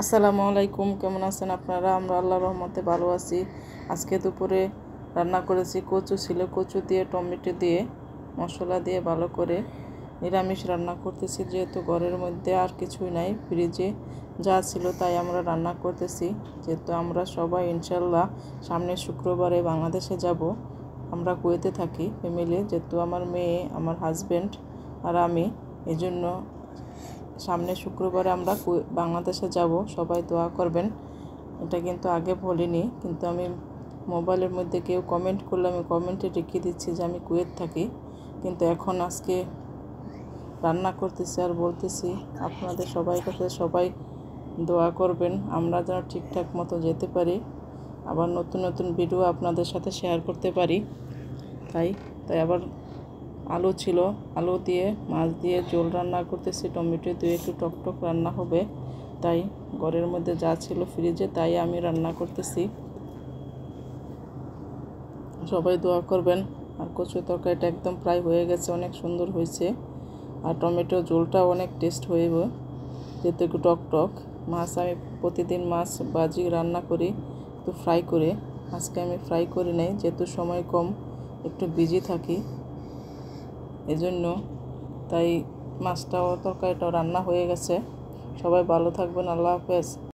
আসসালামু আলাইকুম, কেমন আছেন আপনারা? আমরা আল্লাহর রহমতে ভালো আছি। আজকে দুপুরে রান্না করেছি, কচু ছিল, কচু দিয়ে টমেটো দিয়ে মশলা দিয়ে ভালো করে নিরামিষ রান্না করতেছি। যেহেতু ঘরের মধ্যে আর কিছুই নাই, ফ্রিজে যা ছিল তাই আমরা রান্না করতেছি। যেহেতু আমরা সবাই ইনশাল্লাহ সামনের শুক্রবারে বাংলাদেশে যাব। আমরা কুয়েতে থাকি ফ্যামিলি, যেহেতু আমার মেয়ে, আমার হাজব্যান্ড আর আমি, এজন্য সামনে শুক্রবারে আমরা বাংলাদেশে যাব। সবাই দোয়া করবেন। এটা কিন্তু আগে বলিনি, কিন্তু আমি মোবাইলের মধ্যে কেউ কমেন্ট করলে আমি কমেন্টে লিখে দিচ্ছি যে আমি কুয়েত থাকি, কিন্তু এখন আজকে রান্না করতেছি আর বলতেছি আপনাদের সবাই কাছে সবাই দোয়া করবেন আমরা যেন ঠিকঠাক মতো যেতে পারি, আবার নতুন নতুন ভিডিও আপনাদের সাথে শেয়ার করতে পারি। তাই আবার আলু ছিল, আলু দিয়ে মাছ দিয়ে ঝোল রান্না করতেছি, টমেটো দিয়ে একটু টকটক রান্না হবে। তাই ঘরের মধ্যে যা ছিল ফ্রিজে তাই আমি রান্না করতেছি। সবাই দোয়া করবেন। আর কচু তরকারিটা একদম প্রায় হয়ে গেছে, অনেক সুন্দর হয়েছে। আর টমেটো ঝোলটা অনেক টেস্ট হইব, যেহেতু একটু টকটক। মাছ আমি প্রতিদিন মাছ ভাজি রান্না করি একটু ফ্রাই করে, আজকে আমি ফ্রাই করি নাই, যেহেতু সময় কম, একটু বিজি থাকি এজন্য। তাই মাছটাও তরকারিটাও রান্না হয়ে গেছে। সবাই ভালো থাকবেন। আল্লাহ হাফেজ।